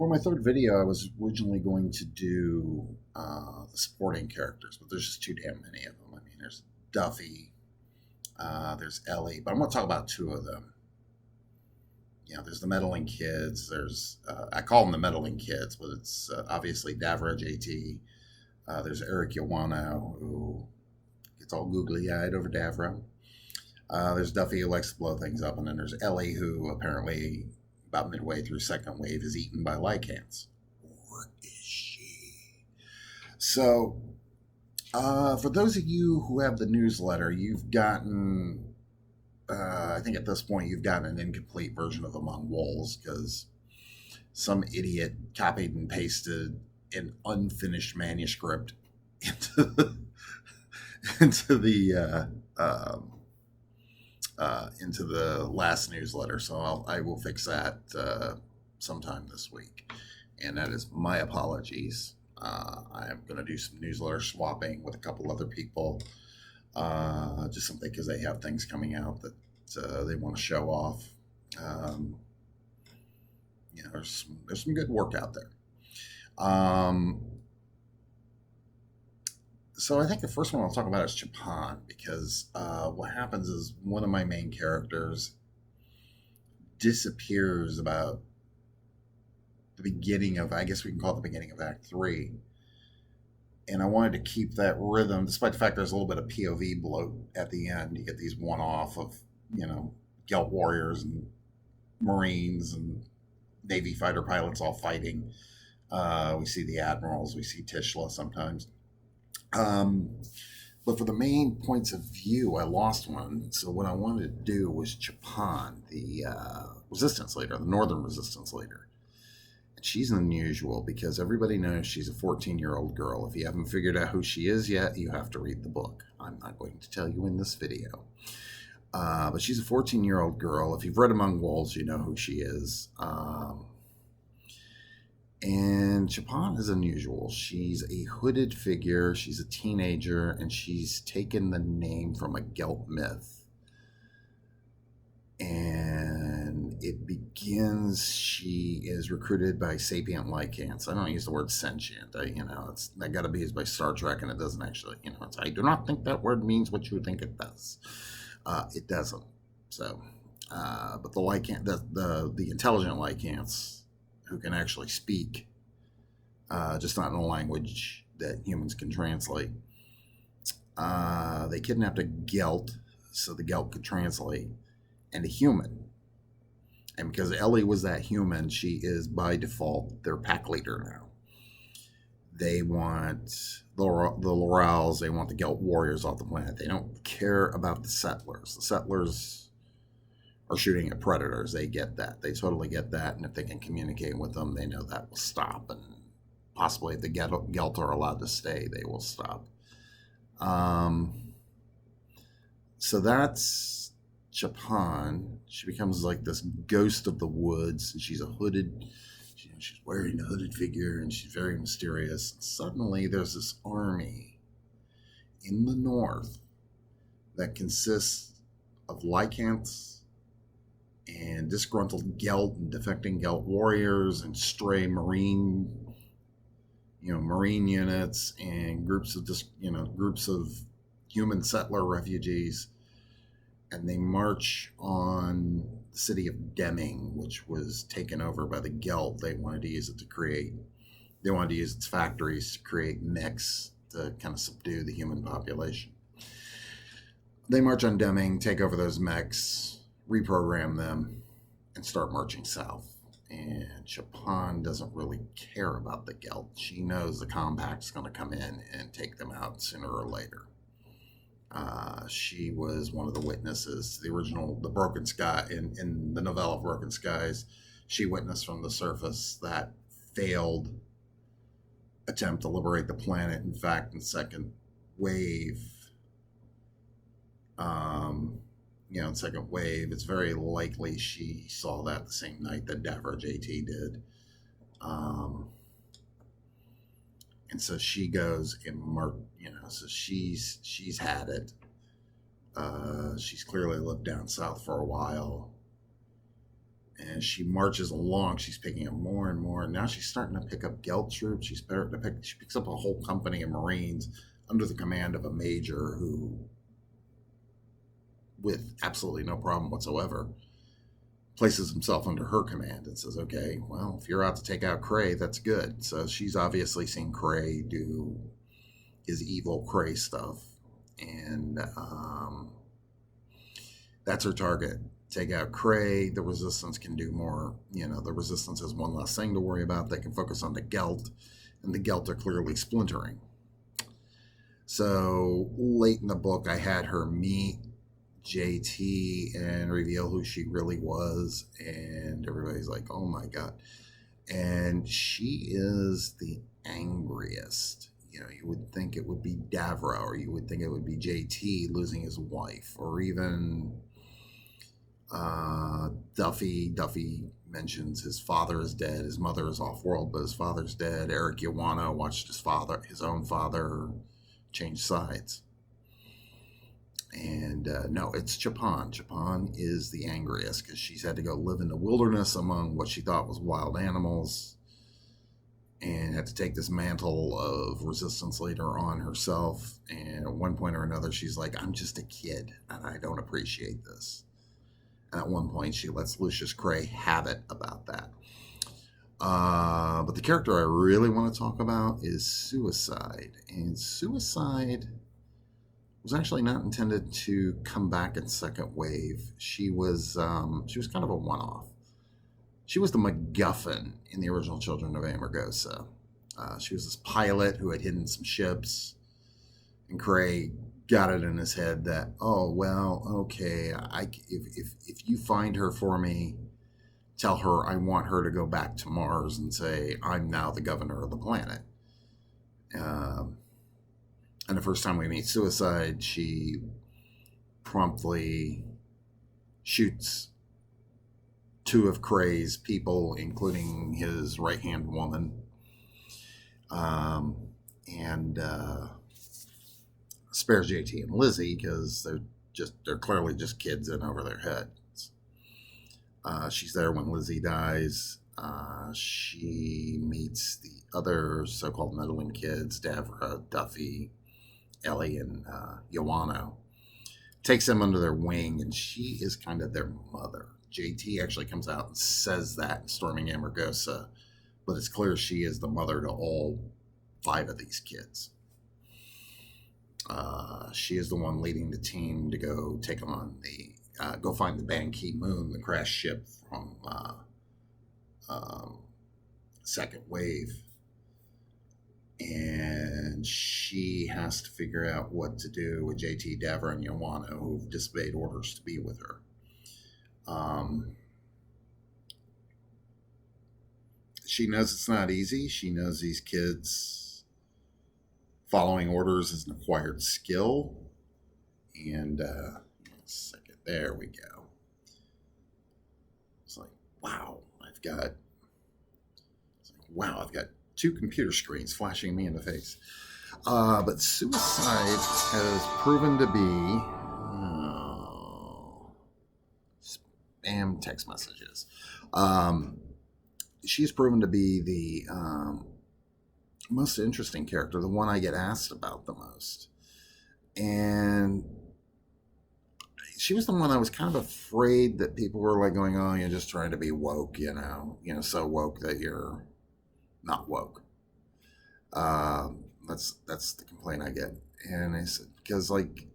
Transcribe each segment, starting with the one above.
For my third video, I was originally going to do the supporting characters, but there's just too damn many of them. I mean, there's Duffy, there's Ellie, but I'm going to talk about two of them. You know, there's the meddling kids. There's I call them the meddling kids, but it's obviously Davra JT. There's Eric Iwano, who gets all googly-eyed over Davra. There's Duffy, who likes to blow things up, and then there's Ellie, who apparently about midway through second wave is eaten by lycans. Or is she? So, for those of you who have the newsletter, you've gotten, I think at this point, you've gotten an incomplete version of Among Wolves because some idiot copied and pasted an unfinished manuscript into into the into the last newsletter. So I will fix that sometime this week. And that is my apologies. I'm going to do some newsletter swapping with a couple other people, just simply because they have things coming out that they want to show off. You know, there's some good work out there. So I think the first one I'll talk about is Chapaan, because what happens is one of my main characters disappears about the beginning of, I guess we can call it the beginning of Act 3. And I wanted to keep that rhythm, despite the fact there's a little bit of POV bloat at the end. You get these one-off of, you know, Gelt warriors and Marines and Navy fighter pilots all fighting. We see the admirals, we see Tishla sometimes. But for the main points of view, I lost one. So what I wanted to do was Chapaan, the resistance leader, the northern resistance leader. And she's unusual because everybody knows she's a 14-year-old girl. If you haven't figured out who she is yet, you have to read the book. I'm not going to tell you in this video. But she's a 14-year-old girl. If you've read Among Wolves, you know who she is. And Chapaan is unusual. She's a hooded figure. She's a teenager, and she's taken the name from a Gelt myth. And it begins, she is recruited by sapient lycans. I don't use the word sentient. It's that got to be used by Star Trek, and it doesn't actually. I do not think that word means what you think it does. It doesn't. So, but the lycan, the intelligent lycans, who can actually speak, just not in a language that humans can translate. They kidnapped a Gelt so the Gelt could translate, and a human. And because Ellie was that human, she is by default their pack leader now. They want the Lorals, they want the Gelt warriors off the planet. They don't care about the settlers. The settlers are shooting at predators. They get that. They totally get that. And if they can communicate with them, they know that will stop. And possibly if the Gelt are allowed to stay, they will stop. So that's Chapaan. She becomes like this ghost of the woods. And she's a hooded, she's wearing a hooded figure, and she's very mysterious. And suddenly there's this army in the north that consists of lycans and disgruntled Gelt and defecting Gelt warriors and stray marine units and groups of human settler refugees, and they march on the city of Deming, which was taken over by the Gelt. They wanted to use its factories to create mechs to kind of subdue the human population. They march on Deming, take over those mechs, reprogram them, and start marching south. And Chapaan doesn't really care about the Gelt. She knows the Compact's going to come in and take them out sooner or later. She was one of the witnesses to the Broken Sky, in the novella Broken Skies. She witnessed from the surface that failed attempt to liberate the planet. In fact, in second wave, it's very likely she saw that the same night that Davra JT did. And so she goes and so she's had it. She's clearly lived down south for a while. As she marches along, she's picking up more and more. And now she's starting to pick up Gelt troops. She picks up a whole company of Marines under the command of a major who, with absolutely no problem whatsoever, places himself under her command and says, okay, well, if you're out to take out Cray, that's good. So she's obviously seen Cray do his evil Cray stuff. And that's her target. Take out Cray. The resistance can do more. The resistance has one less thing to worry about. They can focus on the Gelt, and the Gelt are clearly splintering. So late in the book, I had her meet JT and reveal who she really was, and everybody's like, oh my god. And she is the angriest. You would think it would be Davra, or you would think it would be JT losing his wife, or even Duffy. Duffy mentions his father is dead, his mother is off-world, but his father's dead. Eric Iwano watched his own father change sides. And no, it's Chapaan. Chapaan is the angriest because she's had to go live in the wilderness among what she thought was wild animals, and had to take this mantle of resistance leader on herself. And at one point or another, she's like, I'm just a kid, and I don't appreciate this. And at one point, she lets Lucius Cray have it about that. But the character I really want to talk about is Suicide. And Suicide was actually not intended to come back in second wave. She was kind of a one-off. She was the MacGuffin in the original Children of Amargosa. She was this pilot who had hidden some ships, and Cray got it in his head that, oh well, okay, if you find her for me, tell her I want her to go back to Mars and say I'm now the governor of the planet. And the first time we meet Suicide, she promptly shoots two of Cray's people, including his right-hand woman, and spares JT and Lizzie because they're clearly just kids in over their heads. She's there when Lizzie dies. She meets the other so-called meddling kids, Davra, Duffy, Ellie, and Iwano. Takes them under their wing, and she is kind of their mother. JT actually comes out and says that in Storming Amargosa, but it's clear she is the mother to all 5 of these kids. She is the one leading the team to go take on go find the Ban Ki-moon, the crashed ship from Second Wave. And she has to figure out what to do with JT, Davra, and Iwano, who've disobeyed orders to be with her. She knows it's not easy. She knows these kids following orders is an acquired skill. And a second, there we go. It's like, wow, I've got 2 computer screens flashing me in the face. But Suicide has proven to be spam text messages. She's proven to be the most interesting character, the one I get asked about the most. And she was the one I was kind of afraid that people were like going, oh, you're just trying to be woke, so woke that you're not woke. That's the complaint I get. And I said, because like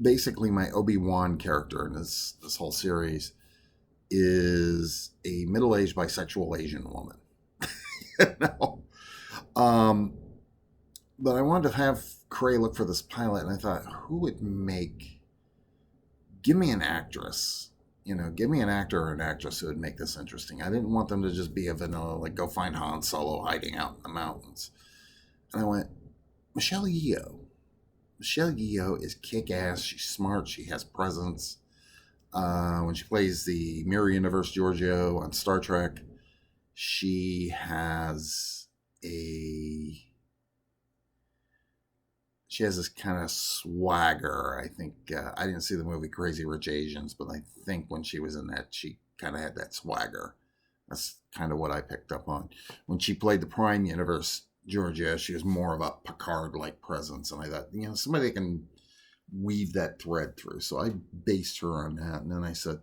basically my Obi-Wan character in this whole series is a middle-aged bisexual Asian woman. But I wanted to have Cray look for this pilot, and I thought, give me an actress. Give me an actor or an actress who would make this interesting. I didn't want them to just be a vanilla, like go find Han Solo hiding out in the mountains. And I went, Michelle Yeoh. Michelle Yeoh is kick-ass. She's smart. She has presence. When she plays the Mirror Universe Giorgio on Star Trek, she has this kind of swagger. I think I didn't see the movie Crazy Rich Asians, but I think when she was in that, she kind of had that swagger. That's kind of what I picked up on. When she played the Prime Universe Georgia, she was more of a Picard-like presence. And I thought, somebody that can weave that thread through. So I based her on that. And then I said,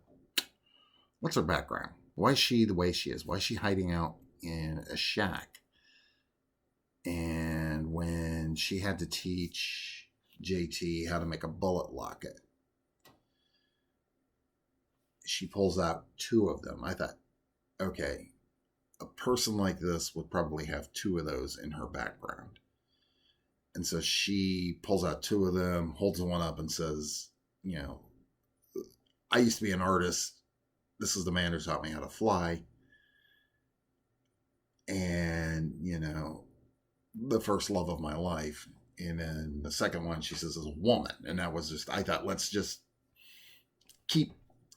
what's her background? Why is she the way she is? Why is she hiding out in a shack? And when she had to teach JT how to make a bullet locket, she pulls out 2 of them. I thought, okay, a person like this would probably have 2 of those in her background. And so she pulls out 2 of them, holds one up and says, I used to be an artist. This is the man who taught me how to fly. And, the first love of my life. And then the second one, she says, is a woman. And that was just, I thought, let's just keep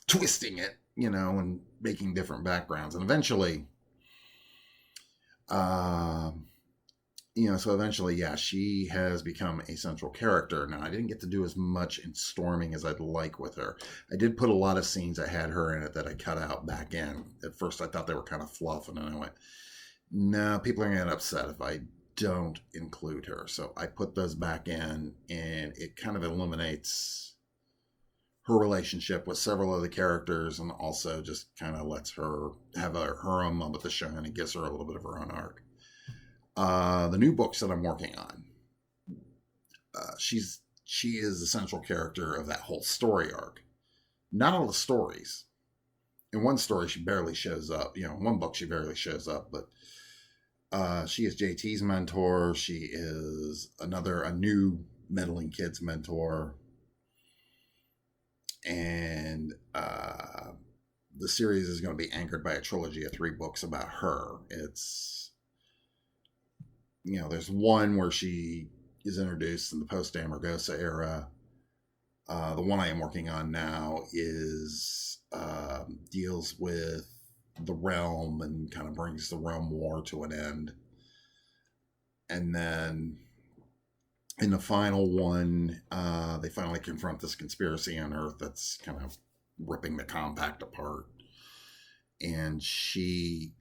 twisting it, and making different backgrounds. And eventually, so eventually, she has become a central character. Now, I didn't get to do as much in Storming as I'd like with her. I did put a lot of scenes that had her in it that I cut out back in. At first, I thought they were kind of fluff, and then I went, no, people are going to get upset if I don't include her. So I put those back in, and it kind of illuminates her relationship with several of the characters, and also just kind of lets her have her own moment to shine, and gives her a little bit of her own arc. The new books that I'm working on, she is the central character of that whole story arc. Not all the stories. In one story, she barely shows up. In one book, she barely shows up, but she is JT's mentor. She is a new meddling kid's mentor. And the series is going to be anchored by a trilogy of 3 books about her. It's, there's one where she is introduced in the post-Amargosa era. The one I am working on now deals with the realm and kind of brings the realm war to an end. And then in the final one, they finally confront this conspiracy on Earth that's kind of ripping the compact apart. And she,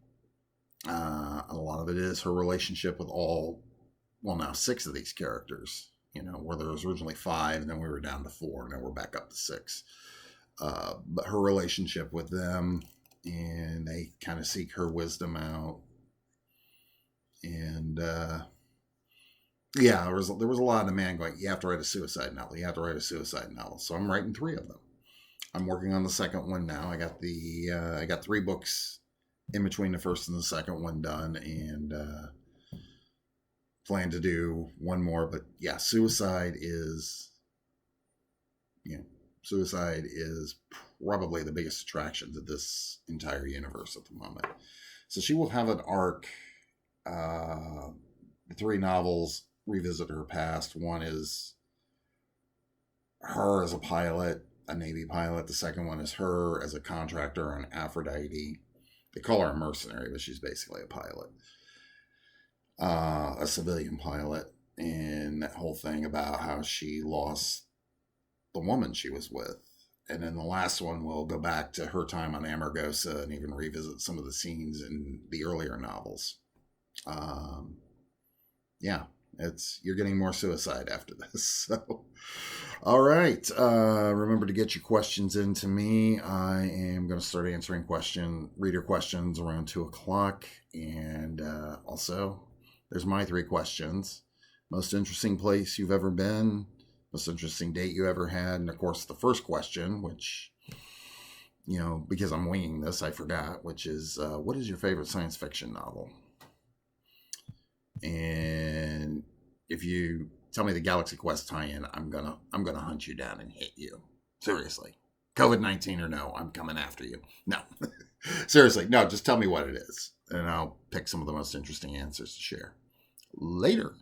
a lot of it is her relationship with now 6 of these characters, where there was originally 5, and then we were down to 4, and now we're back up to 6. But her relationship with them, and they kind of seek her wisdom out. And, there was a lot of demand going, you have to write a suicide novel. You have to write a suicide novel. So I'm writing 3 of them. I'm working on the second one now. I got I got 3 books in between the first and the second one done, and plan to do one more. But suicide is probably the biggest attraction to this entire universe at the moment. So she will have an arc. The 3 novels revisit her past. One is her as a pilot, a Navy pilot. The second one is her as a contractor on Aphrodite. They call her a mercenary, but she's basically a pilot. A civilian pilot. And that whole thing about how she lost the woman she was with. And then the last one will go back to her time on Amargosa and even revisit some of the scenes in the earlier novels. You're getting more suicide after this. So, all right. Remember to get your questions into me. I am going to start answering reader questions around 2:00. And also, there's my 3 questions. Most interesting place you've ever been, most interesting date you ever had, and of course the first question, which, because I'm winging this, I forgot, which is, what is your favorite science fiction novel? And if you tell me the Galaxy Quest tie-in, I'm gonna hunt you down and hit you. Seriously. COVID-19 or no, I'm coming after you. No. Seriously, no, just tell me what it is, and I'll pick some of the most interesting answers to share. Later.